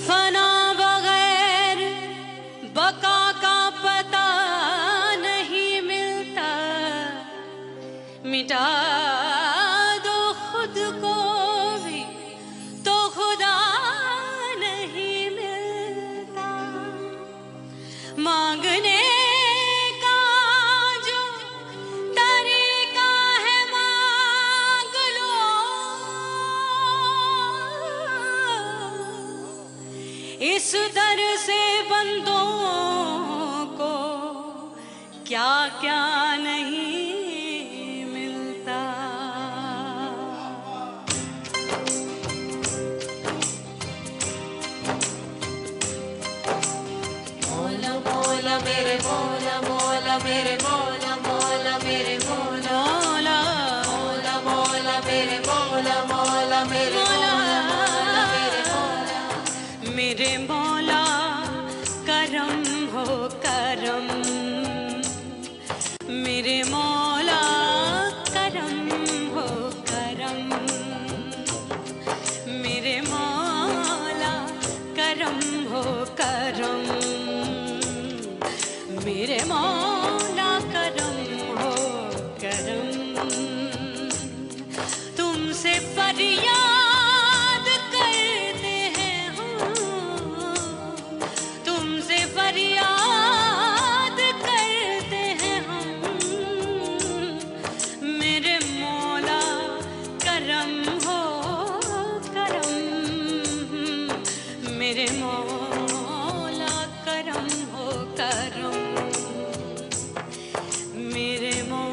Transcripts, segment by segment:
फना बगैर बका का पता नहीं मिलता, मिटा दो खुद को भी तो खुदा नहीं मिलता। मांगने का जो तरीका है मांग लो, इस दर से बंदों को क्या क्या नहीं मिलता। मौला मौला मेरे मौला मौला मेरे मौला मौला मेरे मौला मौला मौला मेरे मौला मौला मेरे मौला मौला मेरे मौला मेरे मौला करम हो करम, मेरे मौला करम हो करम, मेरे मौला करम हो करम, मेरे मौला करम हो करम। तुमसे फरियाद करते हैं हम, तुमसे फरियाद करते हैं हम, मेरे मौला करम हो करम, मेरे मौला करम हो करम, मेरे मौला।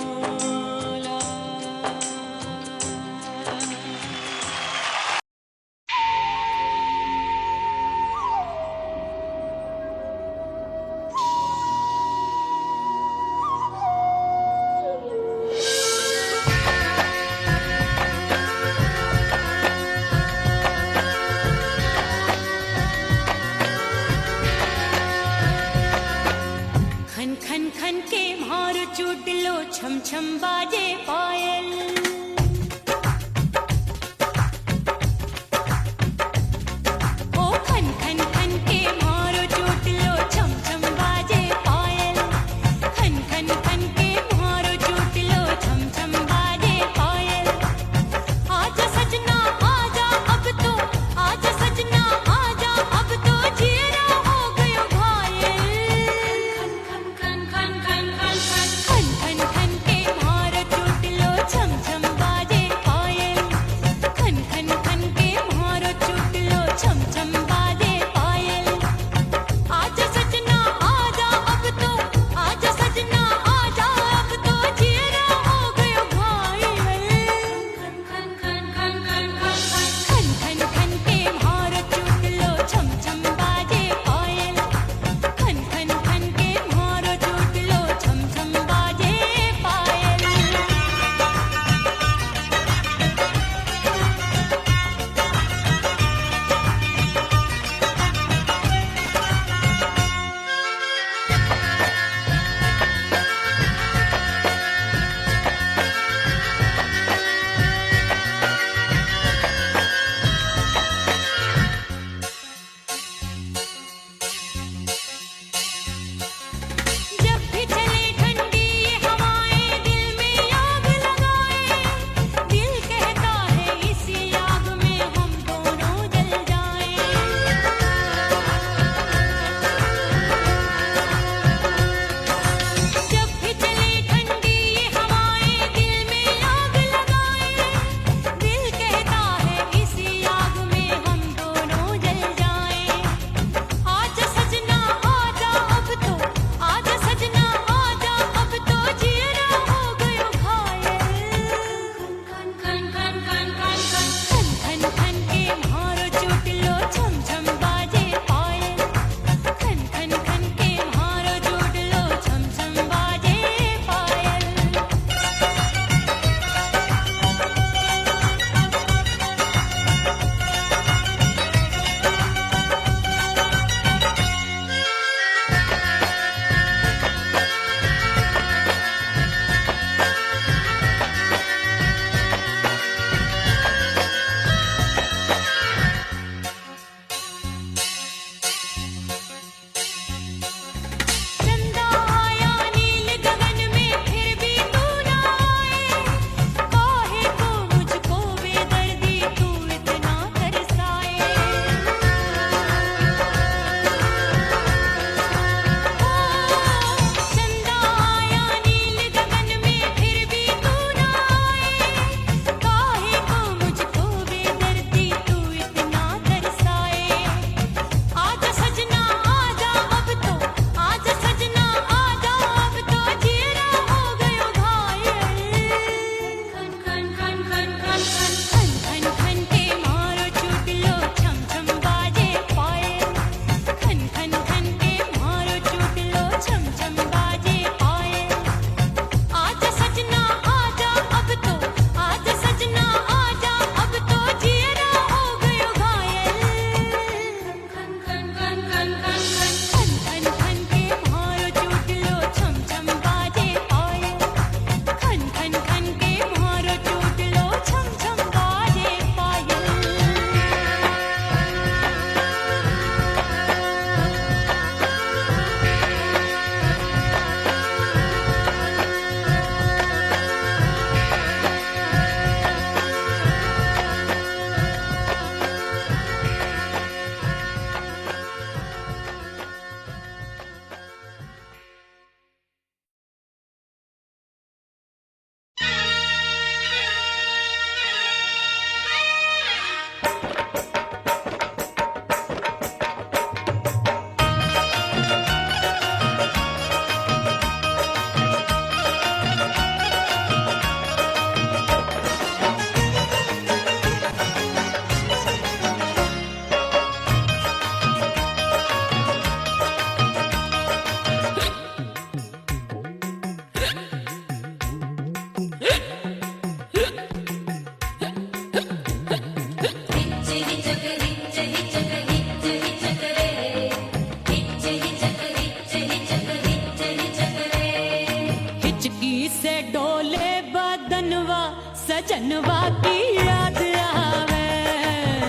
की याद आवे।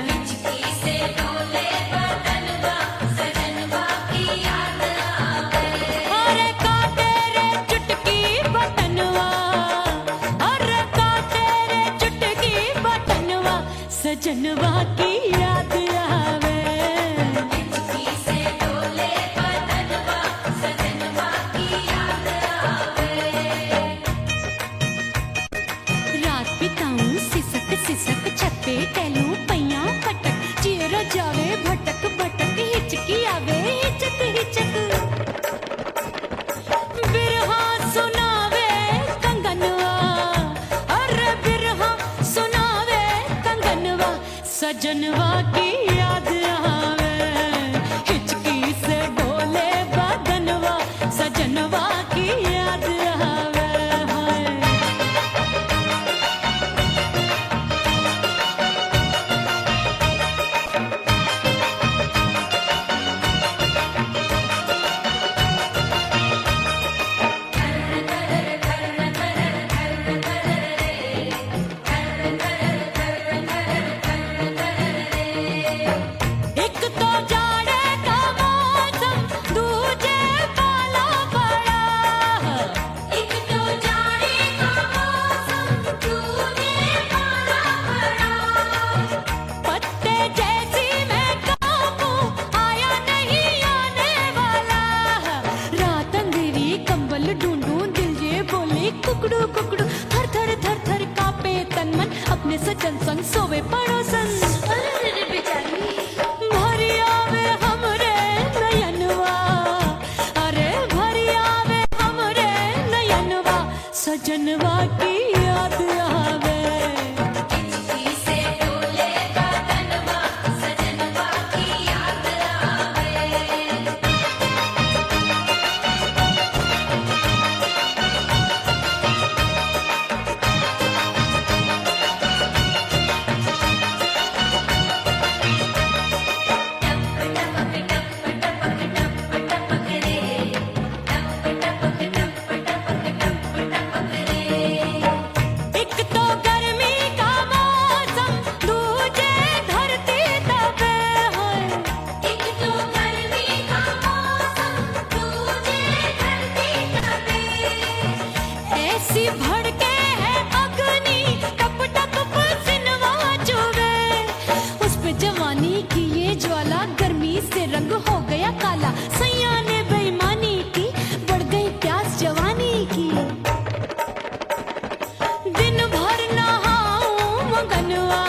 हिचकी से डोले बदनवा सजनवा की याद आवे। अरे का तेरे चुटकी बटनवा, अरे का तेरे चुटकी बटनवा सजनवा की याद आवे। हिचकी से डोले बदनवा सजनवा की याद आवे। रात बिताऊं सिसक सिसक छत पे टहलूं पैया पटक, चेहरा जावे भटक भटक हिचकी आवे हिचक हिचक। बिरहा सुनावे कंगनवा, अरे बिरहा सुनावे कंगनवा सजनवा की याद आवे। हिचकी से डोले बदनवा सजनवा की याद आवे। हाय एक तो जाड़े का मौसम, दूजे पाला पड़ा। एक तो जाड़े का मौसम दूजे पाला पड़ा। पत्ते जैसी मैं कांपूं, आया नहीं आने वाला। रात अंधेरी कंबल ढूंढूं, दिल ये बोले कुकड़ू कुकड़ू। थर थर थर थर कांपे तन मन, अपने सजन संग सोवे पड़ोसन। अरे बेचारी भरी आवे हमरे नयनवा, अरे भरी आवे हमरे नयनवा सजनवा की याद आवे। हिचकी से डोले बदनवा सजनवा की याद आवे। एक तो गर्मी का मौसम, दूजे धरती तपे होए। एक तो गर्मी का मौसम दूजे धरती तपे। ऐसी भड़के है अग्नि, टप टप पसीनवा चुभे। उस पे जवानी की ये ज्वाला, गर्मी से रंग हो गया काला। सैया ने बेईमानी की, बढ़ गई प्यास जवानी की। दिन भर नहाऊं आंगनवा,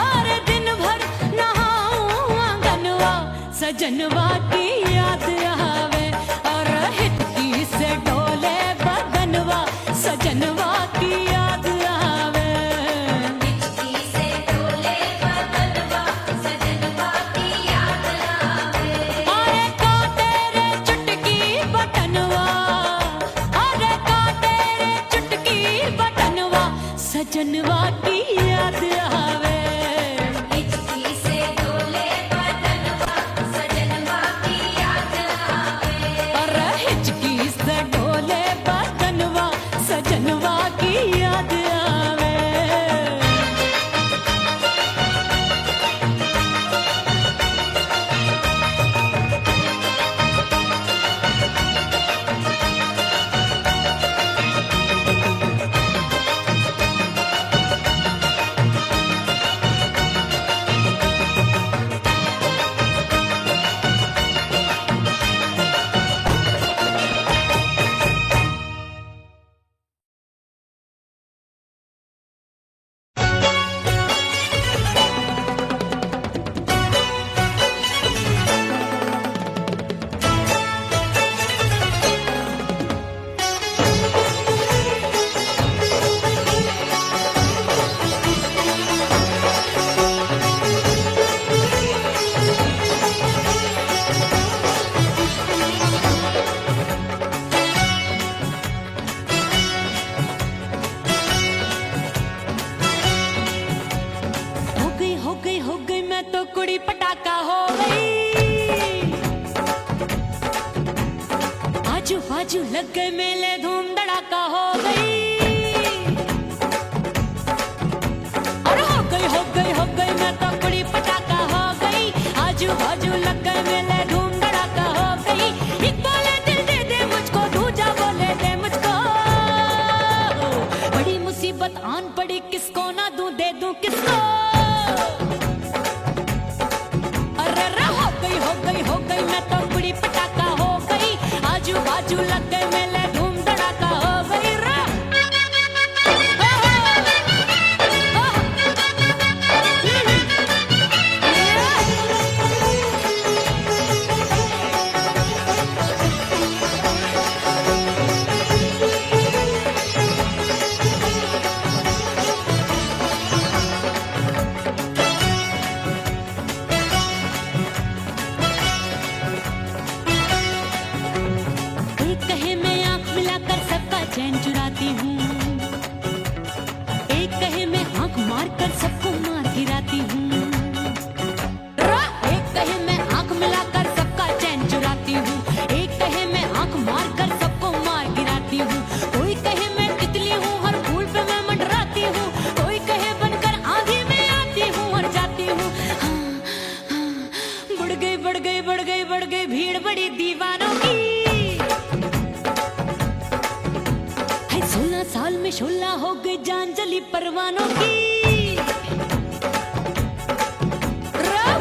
अरे दिन भर नहाऊं आंगनवा सजनवा की याद आवे। और हिचकी से डोले बदनवा सजनवा की याद आवे। हिचकी से डोले बदनवा सजनवा की याद आवे। अरे का तेरे चुटकी बटनवा, अरे का तेरे चुटकी बटनवा सजनवा की याद आवे। हिचकी से डोले बदनवा सजनवा की याद आवे। अरे हिचकी से डोले बदनवा सजनवा की याद आवे। कुड़ी पटाखा हो गई, आजू बाजू लग गए मेले, धूम धड़ाका हो गई। गई मैं तो बड़ी पटाखा हो गई, आजू बाजू लग गए मेले धूम धड़ाका हो गई। एक बोले दिल दे दे मुझको, दूजा बोले दे मुझको, बड़ी मुसीबत आन पड़ी, किसको ना दूं दे दूं किसको। अरे रे हो गई मैं तो बड़ी पटाखा हो गई, आजू बाजू लग गए मेले धूम धड़ाका हो गई रे। एक कहे मैं आंख मिलाकर सबका चैन चुराती हूँ, एक कहे मैं आंख मारकर सबको मार गिराती हूँ। एक कहे मैं आंख मिलाकर सबका चैन चुराती हूँ, एक कहे मैं आंख मारकर सबको मार गिराती हूँ। कोई कहे मैं तितली हूँ, हर फूल पे मैं मंडराती हूँ, कोई कहे बनकर आंधी में आती हूँ और जाती हूँ। बढ़ गई भीड़ बड़ी दीवानों की। 16 साल में शोला हो गई जान जली परवानों की।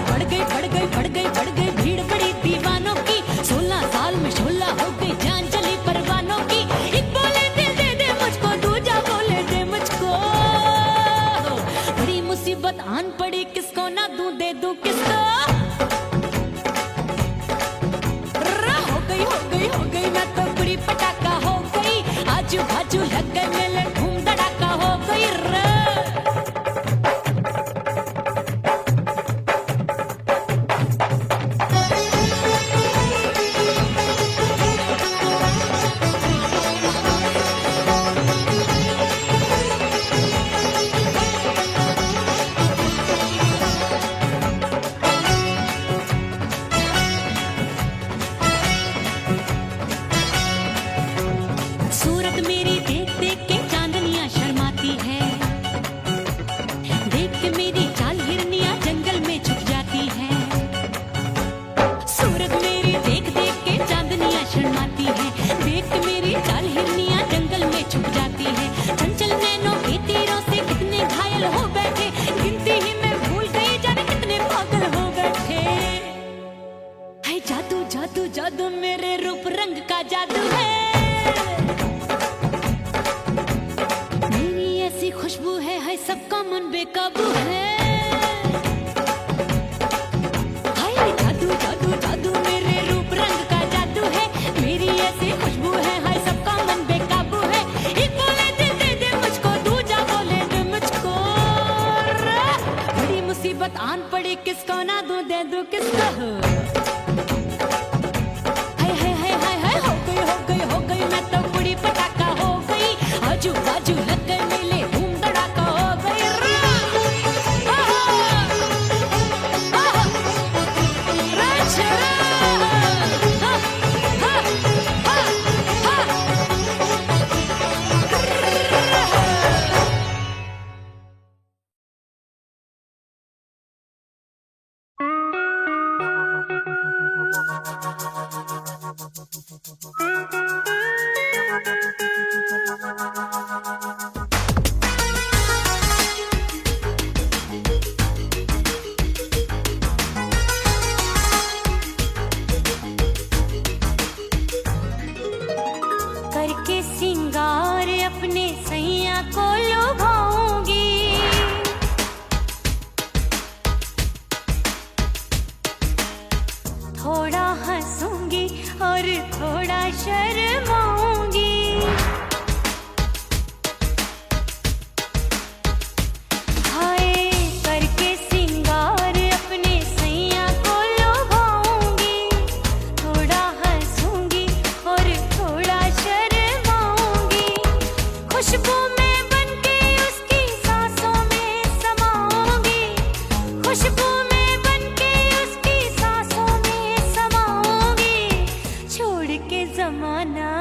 बढ़ गई भीड़ बड़ी दीवानों की। 16 साल में शोला हो गई जान जली परवानों की। एक बोले दिल दे दे मुझको, दूजा बोले दे मुझको, बड़ी मुसीबत आन पड़ी, किसको ना दूं दे दूं किसको। हो गई मैं तो बड़ी पटाखा हो गई, आजू बाजू लग गए मेले धूम धड़ाका हो गई रे। सूरत मेरी देख देख के चांदनियां शर्माती है, देख के मेरी चाल हिरनियां जंगल में छुप जाती है। सूरत मेरी देख देख के चांदनियां शर्माती है, देख के मेरी चाल हिरनियां जंगल में छुप जाती है। चंचल नैनों के तीरों से कितने घायल हो बैठे, गिनती ही मैं भूल गई जाने कितने पागल हो बैठे। है जादू जादू जादू मेरे रूप रंग का जादू है, खुशबू है सबका मन बेकाबू है। हाय जादू जादू जादू मेरे रूप रंग का जादू है, मेरी ऐसी खुशबू है हाय सबका मन बेकाबू है। एक बोले दिल दे दे मुझको, दूजा बोले दे मुझको, बड़ी मुसीबत आन पड़ी, किसको ना दूं दे दूं किसको। हो गई मैं तो बड़ी पटाखा हो गई, आजू बाजू लग गए मेले धूम धड़ाका हो गई रे। करके सिंगार अपने सैया को लुभाऊंगी, थोड़ा हंसूंगी और थोड़ा शर्माऊंगी। हाय करके सिंगार अपने सैया को लुभाऊंगी, थोड़ा हंसूंगी और थोड़ा शर्माऊंगी। खुशबू में बनके उसकी सांसों में समाऊंगी, खुशबू में बनके उसकी सांसों में समाऊंगी। छोड़ के जमाना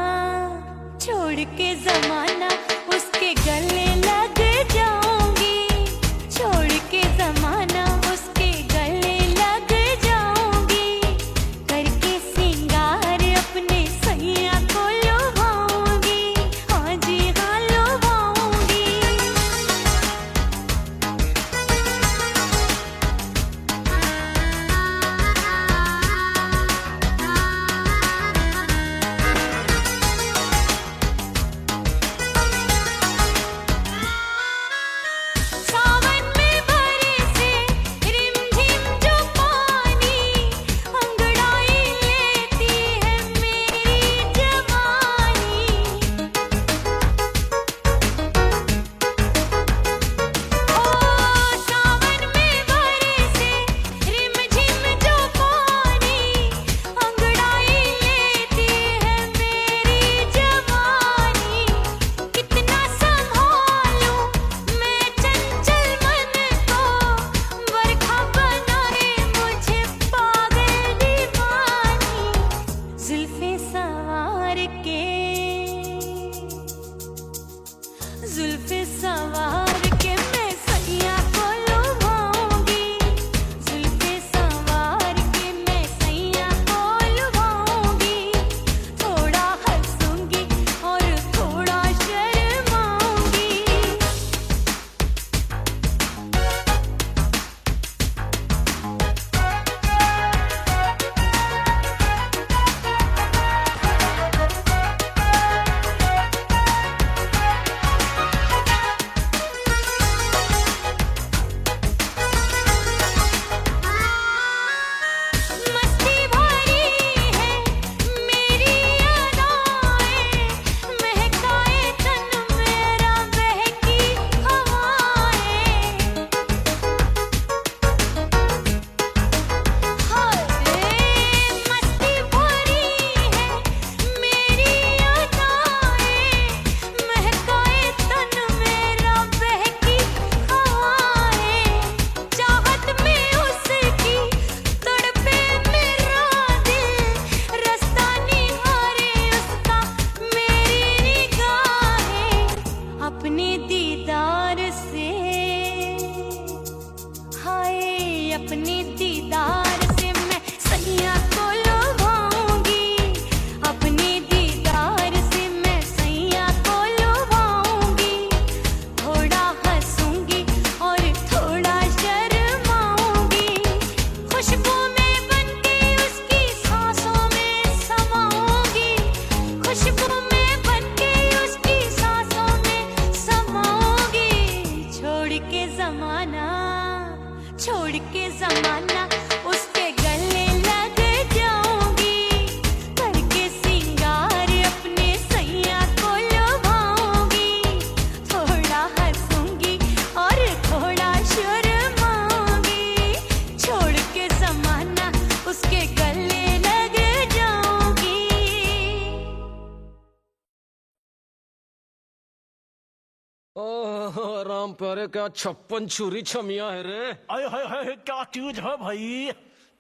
ओह राम प्यारे क्या 56 छुरी छमिया है रे। अरे हाय हाय क्या चीज है भाई।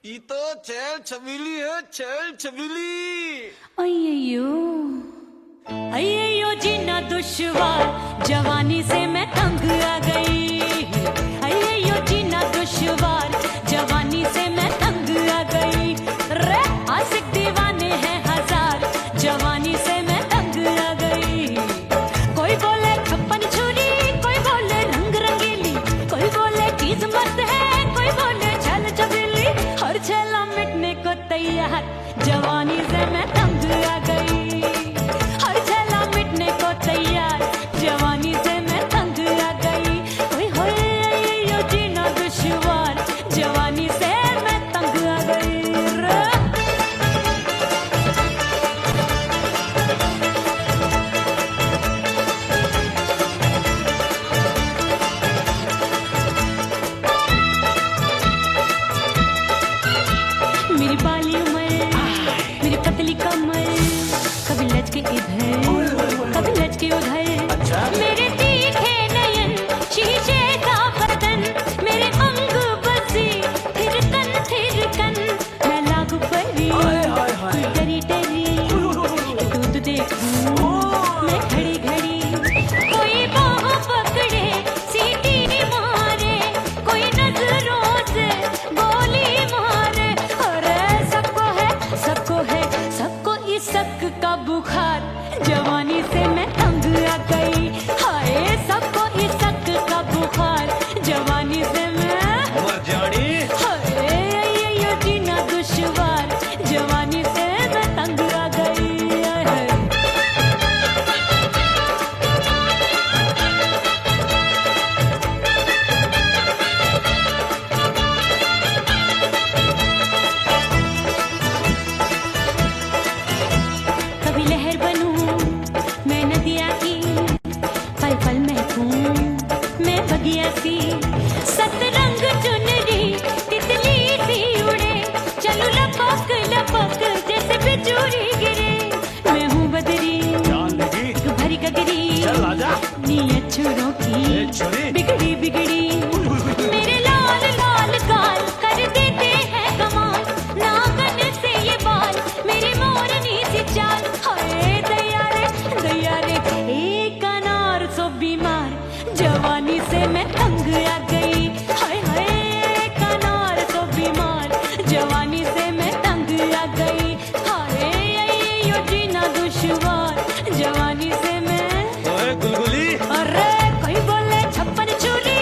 ये तो चैल छबीली है, चैल छबीली। अय्यो अय्यो जीना दुश्वार जवानी से मैं तंग आ गई। अय्यो जीना दुश्वार जवानी से मैं तंग आ गई। रे आशिक दीवाने हैं हजार जवानी से मैं तंग आ गई। कोई बोले 56 छुरी, कोई बोले रंग रंगीली, कोई बोले चीज मस्त है, कोई बोले छल छबीली। हर छेला मिटने को तैयार जवानी से मैं तंग आ गई। हर छेला मिटने को तैयार जवानी से मैं तंग आ गई। ओए होए यो जीना दुश्वार जवानी से मैं तंग आ गई रे। मेरी बाली उम्र, मेरी पतली कमर, कभी लचके इधर कभी लचके उधर। मेरे तीखे नयन शीशे का बदन, मेरे अंग बसी थिरकन मैं लागू परी तू डरी डरी। दूध देखूं मैं घड़ी घड़ी, कोई बाह पकड़े सीटी मारे, कोई नजरों से गोली मारे। अरे सबको सबको इस शक का बुखार जवानी से मैं तंग आ गई। हाय सबको इस शक का बुखार जवानी से मैं मर जानी। हाय ये जीना दुश्वार जवानी से मैं तंग आ गई। हाय। कभी लहर बनूं मैं नदिया की, पल पल महकूं मैं बगिया सी। सतरंग चुनरी तितली सी उड़े, चलूं लपक लपक जैसे बिजुरी गिरे। मैं हूँ बदरी जान लगी भरी गगरी, चल आजा। नीयत छुरों ए की छुरी। बिगड़ी बिगड़ी। मेरे लाल लाल गाल कर देते हैं कमाल, नागन से ये बाल मेरी मोरनी सी चाल। हाय दया रे एक अनार सो बीमार जवानी से मैं तंग आ गई। हाय हाय एक अनार सो बीमार जवानी से मैं तंग आ गई। हाय यो जीना दुश्वार जवानी से मैं। ओए गुलगुली। अरे कोई बोले 56 छुरी,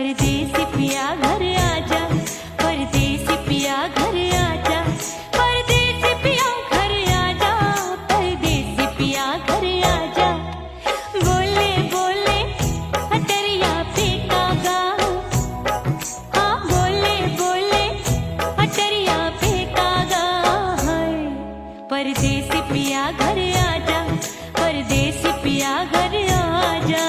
परदेसी पिया घर आजा, परदेसी पिया घर आजा, परदेसी पिया घर आजा, परदेसी पिया घर आजा। बोले बोले अटरिया पे कागा, हाँ बोले बोले अटरिया पे कागा है। परदेसी पिया घर आजा, परदेसी पिया घर आजा।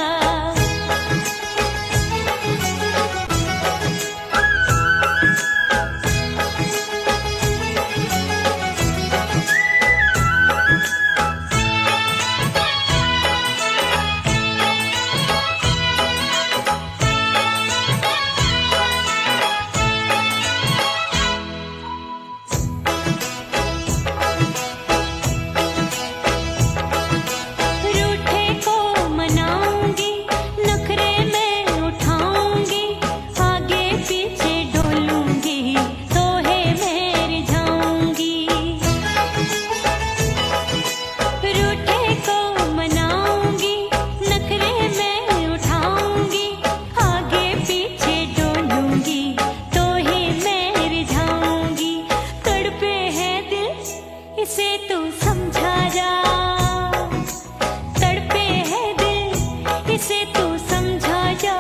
रूठे को मनाऊंगी, नखरे में उठाऊंगी, आगे पीछे डोलूंगी, तोहे में रिझाऊंगी। रूठे को मनाऊंगी, नखरे में उठाऊंगी, आगे पीछे डोलूंगी, तोहे में रिझाऊंगी। तड़पे है दिल इसे तू समझा जा, तड़पे है दिल इसे तू समझा जा।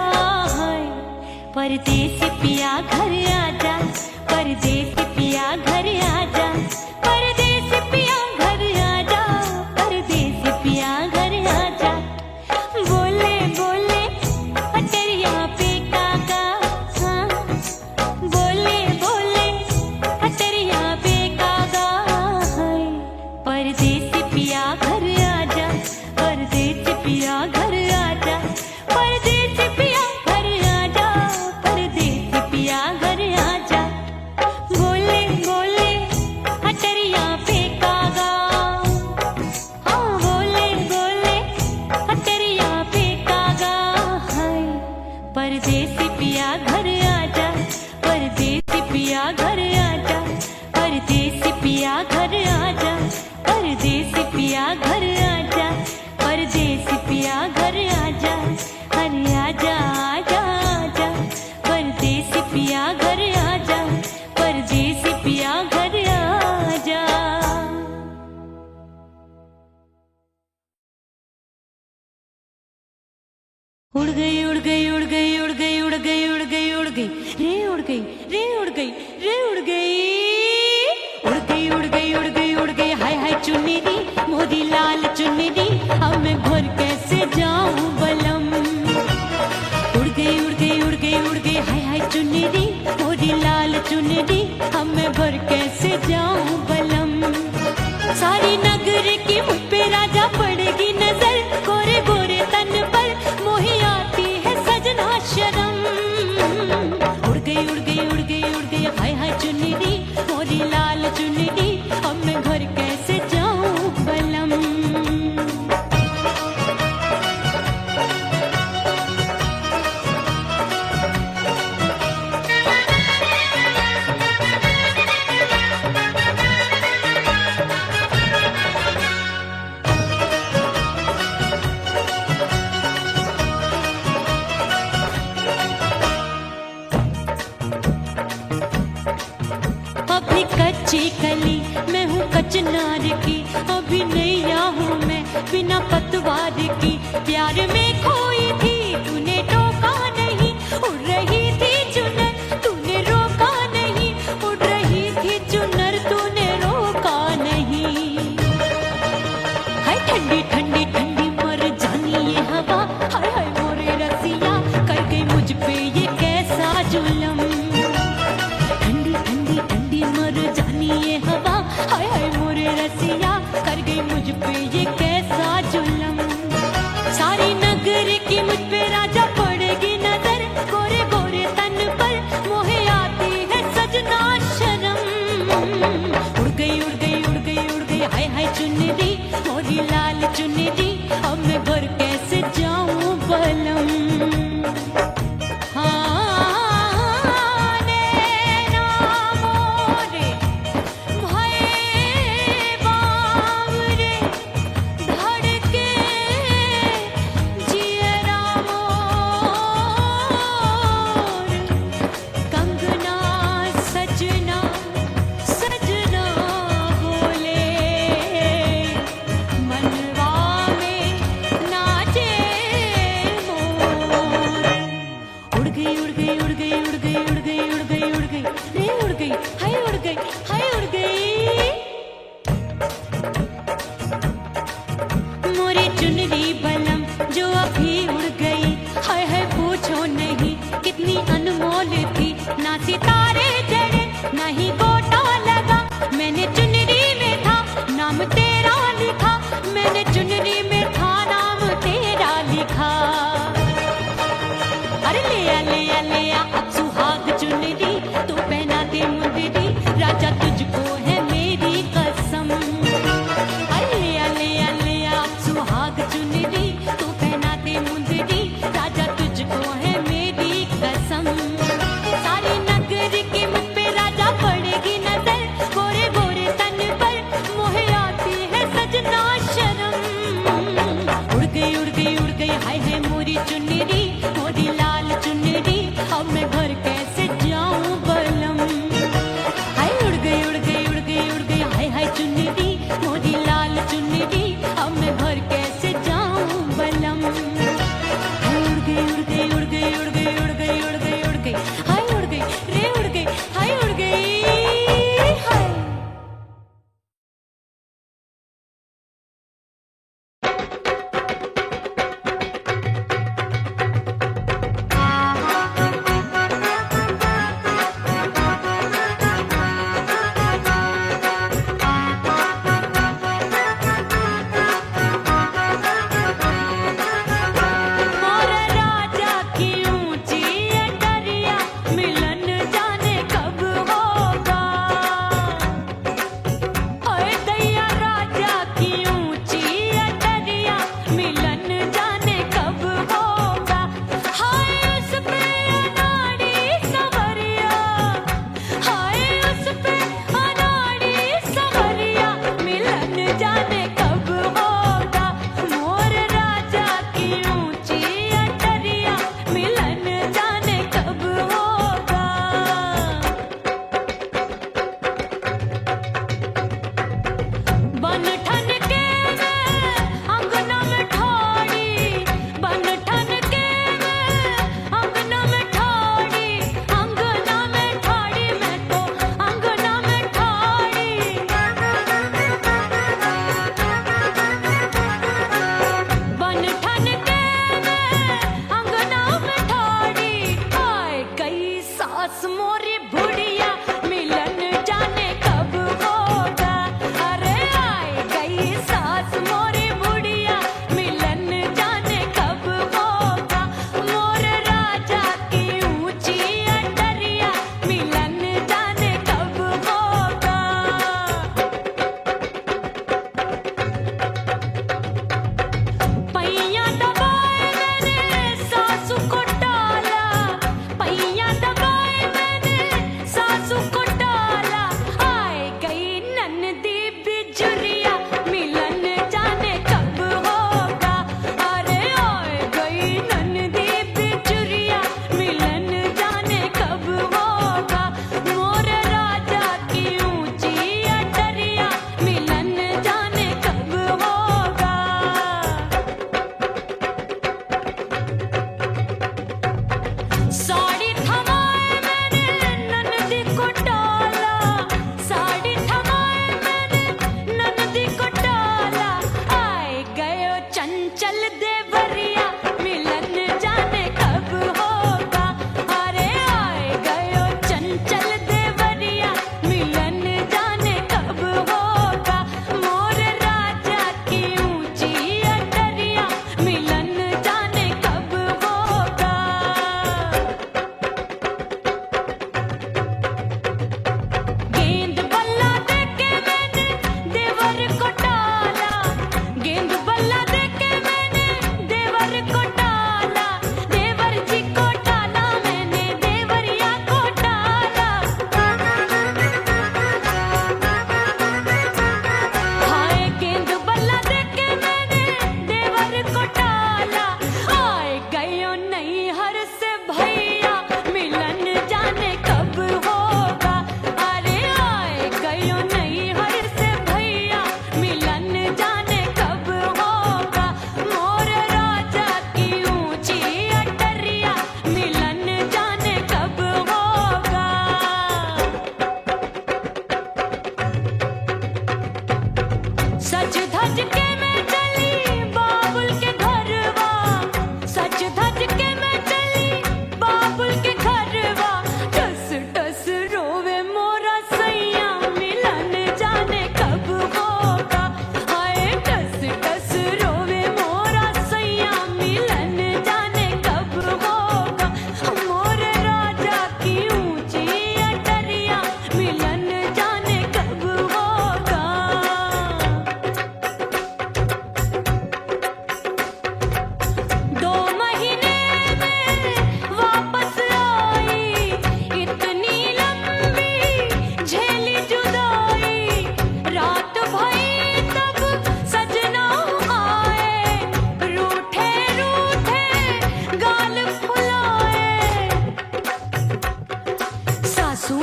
परदेसी पिया घर आजा, परदेसी पिया घर आजा, परदेसी पिया घर आजा, परदेसी पिया घर आजा। बोले बोले अटरिया पे कागा, हाँ बोले बोले अटरिया पे कागा है। परदेसी पिया घर आजा, परदेसी पिया घर आजा, परदेसी पिया घर आजा, परदेसी पिया घर आजा। बोले बोले अटरिया पे कागा, हाँ बोले बोले अटरिया पे कागा है। परदेसी पिया घर आजा, परदेसी पिया घर आजा, परदेसी पिया घर आजा, परदेसी पिया घर आजा, परदेसी पिया घर आजा। अरे आजा आजा आजा, परदेसी पिया घर आजा, परदेसी पिया घर आजा। उड़ गई उड़ गई उड़ गई उड़ गई उड़ गई उड़ गई उड़ गई रे उड़ गई रे उड़ गई रे उड़ गई उड़ गई उड़ गई उड़ गई उड़ गई। हाय हाय चुन्नी मोदी लाल चुन्नी, अब मैं घर कैसे जाऊं बलम। उड़ गई उड़ गई उड़ गई उड़ गई हाय हाय चुन्नी मोदी लाल चुन्नी, अब मैं घर कैसे जाऊं बलम। सारी नगर की मुझ पे राजा पड़ेगी नजर, गोरे गोरे तन पर मोही आती है सजना शर्म। उड़ गई उड़ गई उड़ गई उड़ गई हाय हाय चुन्नी मोरी लाल चुन्नी, अब मैं घर कैसे जाऊं बलम। अभी कच्ची कली मैं हूँ कचनार की, अभी नैया हूँ मैं बिना पतवार की। प्यार में खोई थी तूने टोका नहीं, उड़ रही थी चुनर तूने रोका नहीं, उड़ रही थी चुनर तूने रोका नहीं। हाय ठंडी ठंडी ठंडी मर जानी ये हवा, हाय हाय मोरे रसिया कर गई मुझ पे ये कैसा जुलम। ठंडी ठंडी ठंडी मर जानी ये हवा, हाय हाय मोरे रसिया कर गई मुझ पे ये कैसा जुलम। सारी नगर की मुझ पे राजा पड़ेगी नजर, गोरे गोरे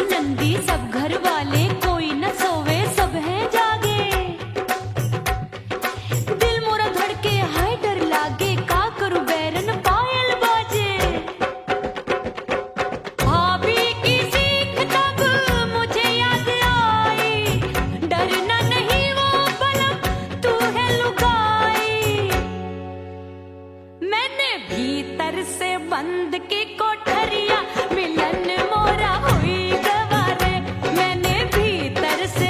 सुनंदी सब घर वाले कोई न सोवे सब है जागे दिल मोरा धड़के हाय डर लागे का करूं बैरन पायल बाजे भाभी की सीख तब मुझे याद आई डरना नहीं वो बलम तू है लुगाई मैंने भीतर से बंद की कोठरिया मिलन मोरा हुई गवारे मैंने भीतर से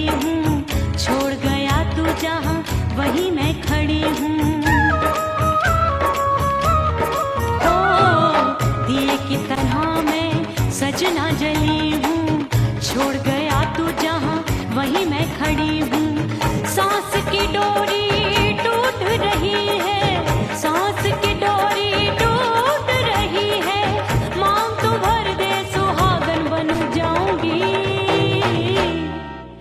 जली हूँ, छोड़ गया तू जहाँ वहीं मैं खड़ी हूँ। ओ दिए की तरह मैं सजना जली हूँ, छोड़ गया तू जहाँ वहीं मैं खड़ी हूँ। सांस की डोरी टूट रही है, सांस की डोरी टूट रही है, मांग तू भर दे सुहागन बन जाऊंगी।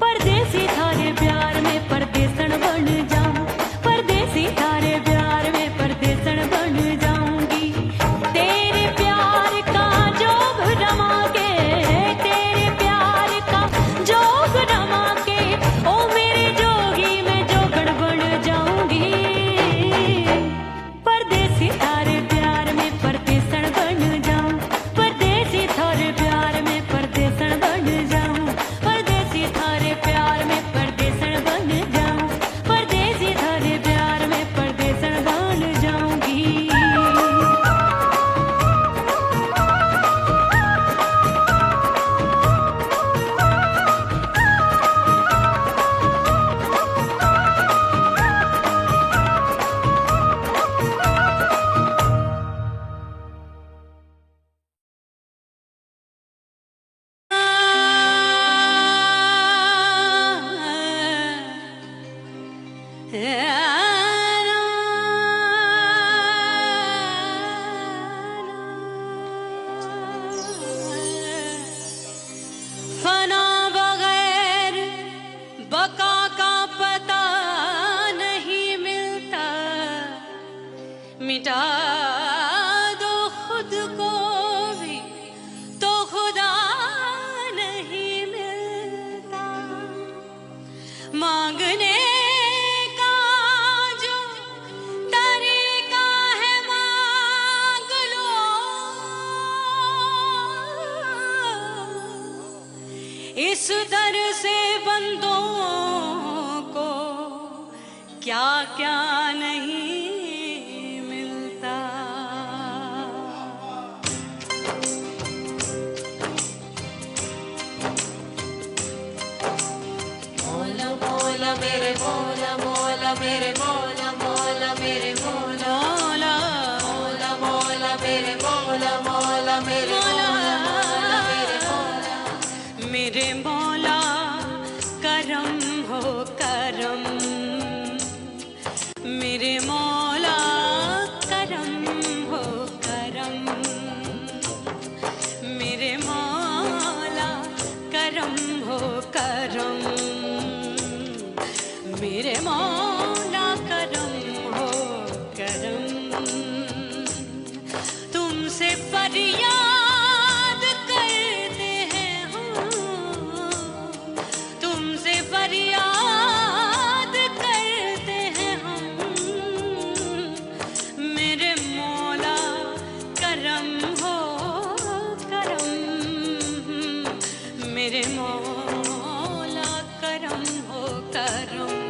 परदेसी थारे प्यार में परदेसन बन जाऊं, परदेसी थारे प्यार में परदेसन बन जाऊंगी। तेरे प्यार का जोग रमा के, तेरे प्यार का जोग रमा के, ओ मेरे जोगी मैं जोगड़ बन जाऊंगी। परदेसी थारे प्यार में परदेसन बन जाऊं, परदेसी थारे प्यार में परदेसन बन जाऊं, परदेसी थारे प्यार में परदेसन बन जाऊं, परदेसी थारे प्यार में परदेसन बन जाऊंगी। फना बगैर बका का पता नहीं मिलता, मिटा दो खुद को भी तो खुदा नहीं मिलता। मांगने का जो तरीका है मांग लो, इस दर से बंदों को क्या क्या नहीं मिलता। मोला मोला मेरे मोला मोला मेरे मोला मोला मेरे मोला मोला मोला मेरे मोला मोला मेरे मोला मोला मेरे मोला। मेरे मौला करम हो करम, मेरे मौला करम हो करम, मेरे मौला करम हो करम, मेरे मौला करम हो करम। तुमसे फरियाद करते हैं हम, तुमसे फरियाद करते हैं हम, मेरे मौला करम हो करम, मेरे मौला करम हो करम।